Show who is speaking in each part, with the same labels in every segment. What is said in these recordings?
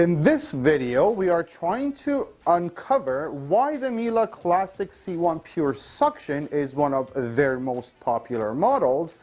Speaker 1: In this video, we are trying to uncover why the Miele Classic C1 PureSuction is one of their most popular models.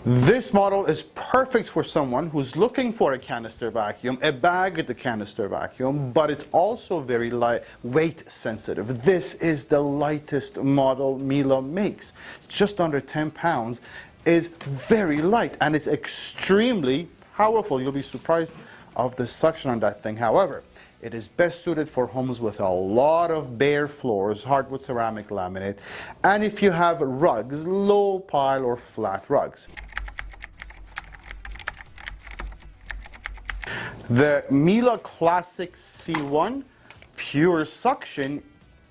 Speaker 1: This model is perfect for someone who's looking for a canister vacuum, a bagged canister vacuum, but it's also very light, weight sensitive. This is the lightest model Miele makes. It's just under 10 pounds, is very light, and it's extremely powerful. You'll be surprised of the suction on that thing. However, it is best suited for homes with a lot of bare floors, hardwood ceramic laminate, and if you have rugs, low pile or flat rugs. The Miele Classic C1 PureSuction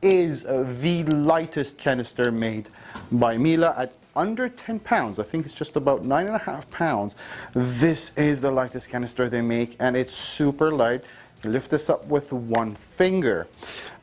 Speaker 1: is the lightest canister made by Miele at under 10 pounds. I think it's just about 9.5 pounds. This is the lightest canister they make, and it's super light. You lift this up with one finger.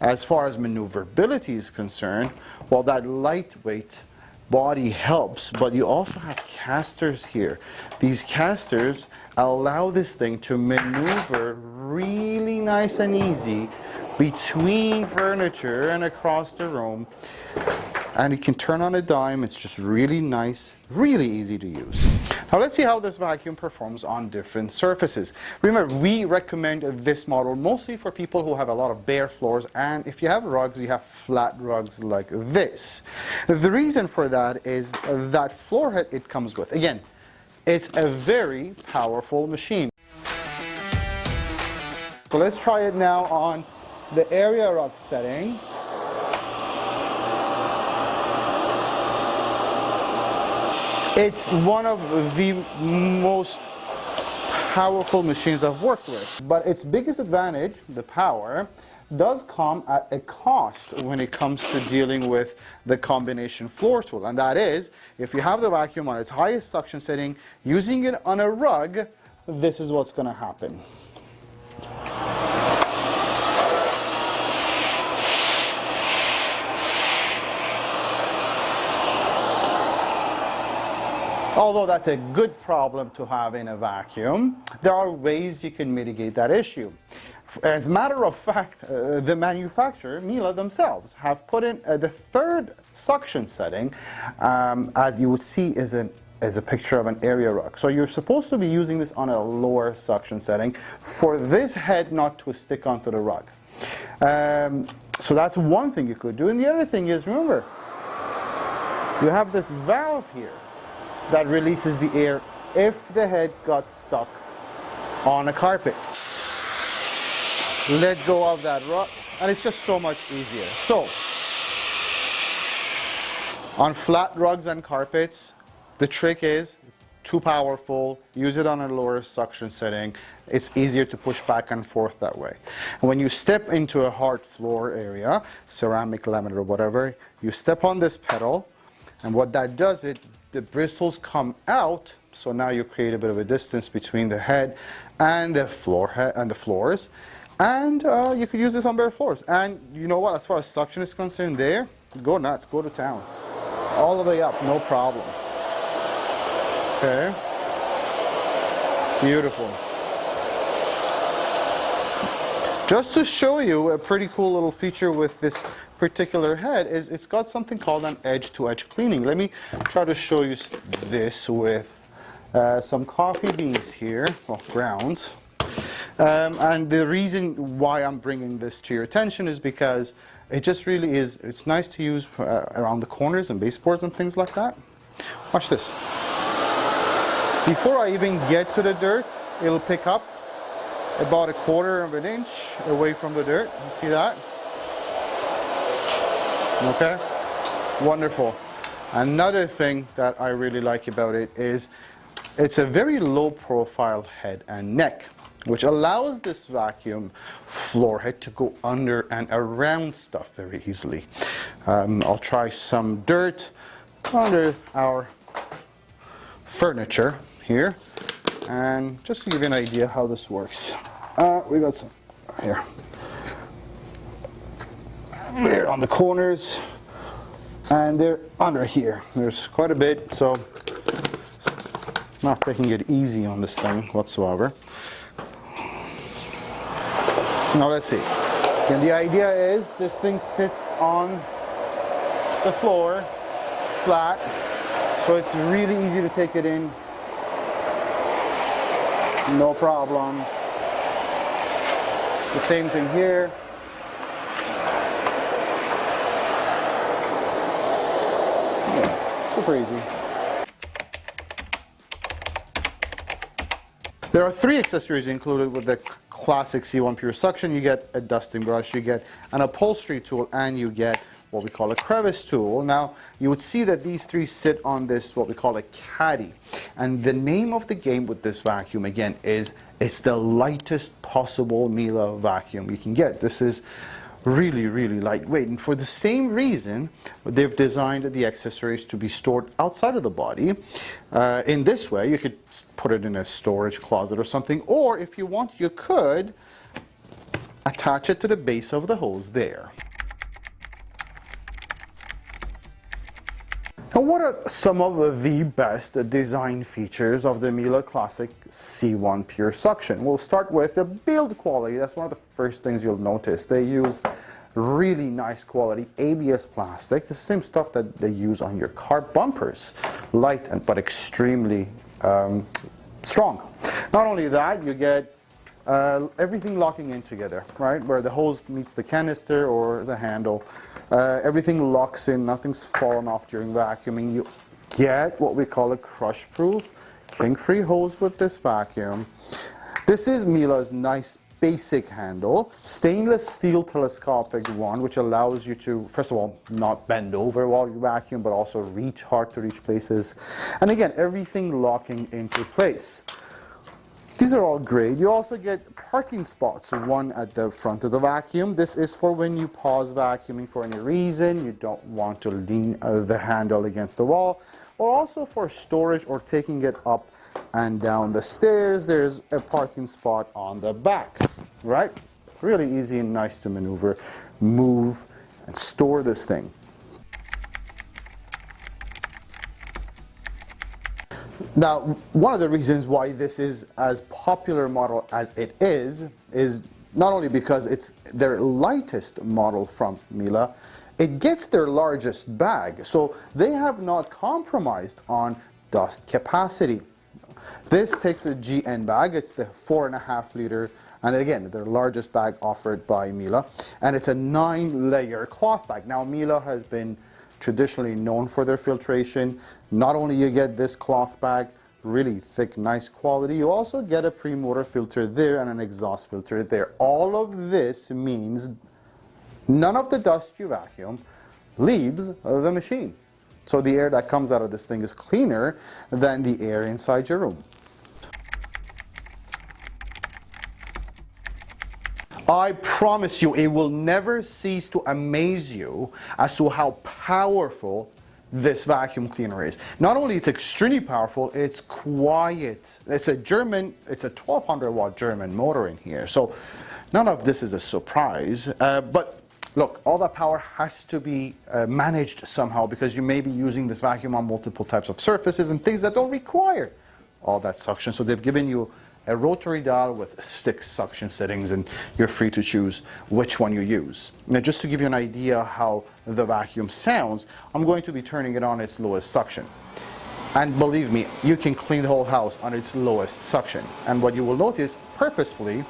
Speaker 1: As far as maneuverability is concerned, well, that lightweight body helps, but you also have casters here. These casters allow this thing to maneuver really nice and easy between furniture and across the room, and it can turn on a dime. It's just really nice, really easy to use. Now let's see how this vacuum performs on different surfaces. Remember, we recommend this model mostly for people who have a lot of bare floors, and if you have rugs, you have flat rugs like this. The reason for that is that floor head it comes with. Again, it's a very powerful machine. So let's try it now on the area rug setting. It's one of the most powerful machines I've worked with. But its biggest advantage, the power, does come at a cost when it comes to dealing with the combination floor tool. And that is, if you have the vacuum on its highest suction setting, using it on a rug, this is what's going to happen. Although that's a good problem to have in a vacuum, there are ways you can mitigate that issue. As a matter of fact, the manufacturer, Miele themselves, have put in the third suction setting, as you would see is a picture of an area rug. So you're supposed to be using this on a lower suction setting for this head not to stick onto the rug. So that's one thing you could do. And the other thing is, remember, you have this valve here that releases the air if the head got stuck on a carpet. Let go of that rug, and it's just so much easier. So, on flat rugs and carpets, the trick is too powerful, use it on a lower suction setting. It's easier to push back and forth that way. And when you step into a hard floor area, ceramic, laminate, or whatever, you step on this pedal, and what that does, the bristles come out, so now you create a bit of a distance between the head and the floors, and you could use this on bare floors. And you know what, as far as suction is concerned, there, go nuts, go to town, all the way up, no problem. Okay, beautiful. Just to show you a pretty cool little feature with this particular head is it's got something called an edge-to-edge cleaning. Let me try to show you this with some coffee beans here, well, grounds. And the reason why I'm bringing this to your attention is because it just really is, it's nice to use around the corners and baseboards and things like that. Watch this. Before I even get to the dirt, it'll pick up about 1/4 of an inch away from the dirt. You see that? Okay, wonderful. Another thing that I really like about it is it's a very low profile head and neck, which allows this vacuum floor head to go under and around stuff very easily. I'll try some dirt under our furniture here, and just to give you an idea how this works. We got some here. There on the corners, And they're under here. There's quite a bit, so not taking it easy on this thing whatsoever. Now let's see. And the idea is this thing sits on the floor flat, so it's really easy to take it in. No problems. The same thing here. Yeah, super easy. There are 3 accessories included with the Classic C1 PureSuction. You get a dusting brush, you get an upholstery tool, and you get what we call a crevice tool. Now, you would see that these 3 sit on this, what we call a caddy. And the name of the game with this vacuum, again, is it's the lightest possible Miele vacuum you can get. This is really, really lightweight. And for the same reason, they've designed the accessories to be stored outside of the body. In this way, you could put it in a storage closet or something, or if you want, you could attach it to the base of the hose there. Now, what are some of the best design features of the Miele Classic C1 PureSuction? We'll start with the build quality. That's one of the first things you'll notice. They use really nice quality ABS plastic, the same stuff that they use on your car bumpers. Light but extremely strong. Not only that, you get everything locking in together, right? Where the hose meets the canister or the handle. Everything locks in, nothing's fallen off during vacuuming. You get what we call a crush-proof, kink-free hose with this vacuum. This is Miele's nice basic handle, stainless steel telescopic one, which allows you to, first of all, not bend over while you vacuum, but also reach hard to reach places. And again, everything locking into place. These are all great. You also get parking spots, one at the front of the vacuum. This is for when you pause vacuuming for any reason, you don't want to lean the handle against the wall, or also for storage or taking it up and down the stairs. There's a parking spot on the back, right? Really easy and nice to maneuver, move, and store this thing. Now, one of the reasons why this is as popular model as it is not only because it's their lightest model from Miele, it gets their largest bag. So they have not compromised on dust capacity. This takes a GN bag. It's the 4.5 liter, and again, their largest bag offered by Miele, and it's a 9-layer cloth bag. Now, Miele has been traditionally known for their filtration. Not only you get this cloth bag, really thick, nice quality, you also get a pre-motor filter there and an exhaust filter there. All of this means none of the dust you vacuum leaves the machine. So the air that comes out of this thing is cleaner than the air inside your room. I promise you, it will never cease to amaze you as to how powerful this vacuum cleaner is. Not only it's extremely powerful, it's quiet. It's a 1200 watt German motor in here. So none of this is a surprise. But look, all that power has to be managed somehow, because you may be using this vacuum on multiple types of surfaces and things that don't require all that suction. So they've given you a rotary dial with 6 suction settings, and you're free to choose which one you use. Now, just to give you an idea how the vacuum sounds, I'm going to be turning it on its lowest suction. And believe me, you can clean the whole house on its lowest suction. And what you will notice, purposefully,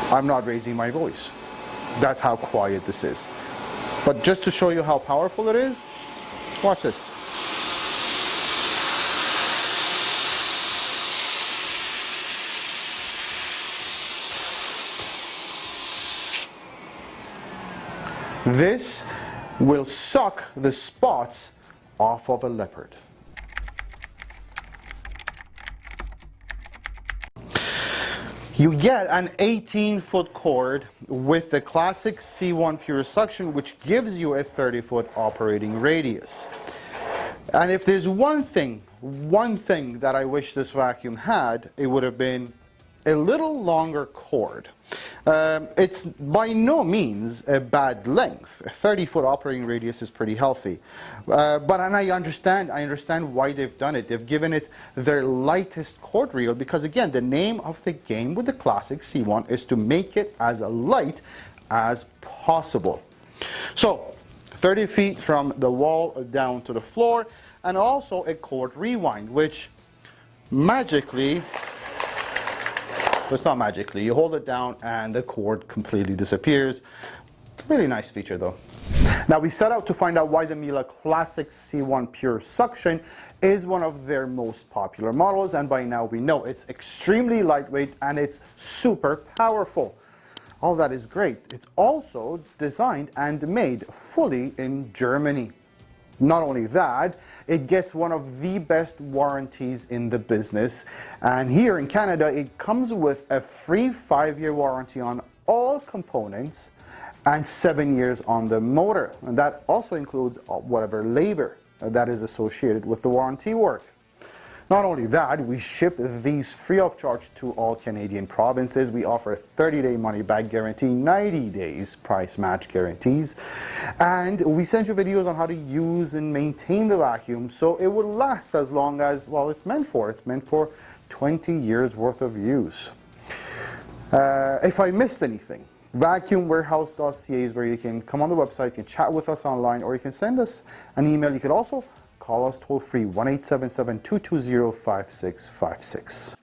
Speaker 1: I'm not raising my voice. That's how quiet this is. But just to show you how powerful it is, watch this. This will suck the spots off of a leopard. You get an 18-foot cord with the Classic C1 PureSuction, which gives you a 30-foot operating radius. And if there's one thing that I wish this vacuum had, it would have been a little longer cord. It's by no means a bad length. A 30-foot operating radius is pretty healthy. And I understand why they've done it. They've given it their lightest cord reel because, again, the name of the game with the Classic C1 is to make it as light as possible. So, 30 feet from the wall down to the floor, and also a cord rewind, which magically, but it's not magically, you hold it down and the cord completely disappears. Really nice feature though. Now we set out to find out why the Miele Classic C1 PureSuction is one of their most popular models, and by now we know it's extremely lightweight and it's super powerful. All that is great. It's also designed and made fully in Germany. Not only that, it gets one of the best warranties in the business. And here in Canada, it comes with a free 5-year warranty on all components and 7 years on the motor. And that also includes whatever labor that is associated with the warranty work. Not only that, we ship these free of charge to all Canadian provinces. We offer a 30-day money-back guarantee, 90 days price match guarantees, and we send you videos on how to use and maintain the vacuum so it will last as long as, well, it's meant for. It's meant for 20 years worth of use. If I missed anything, vacuumwarehouse.ca is where you can come on the website, you can chat with us online, or you can send us an email. You could also call us toll free, 1-877-220-5656.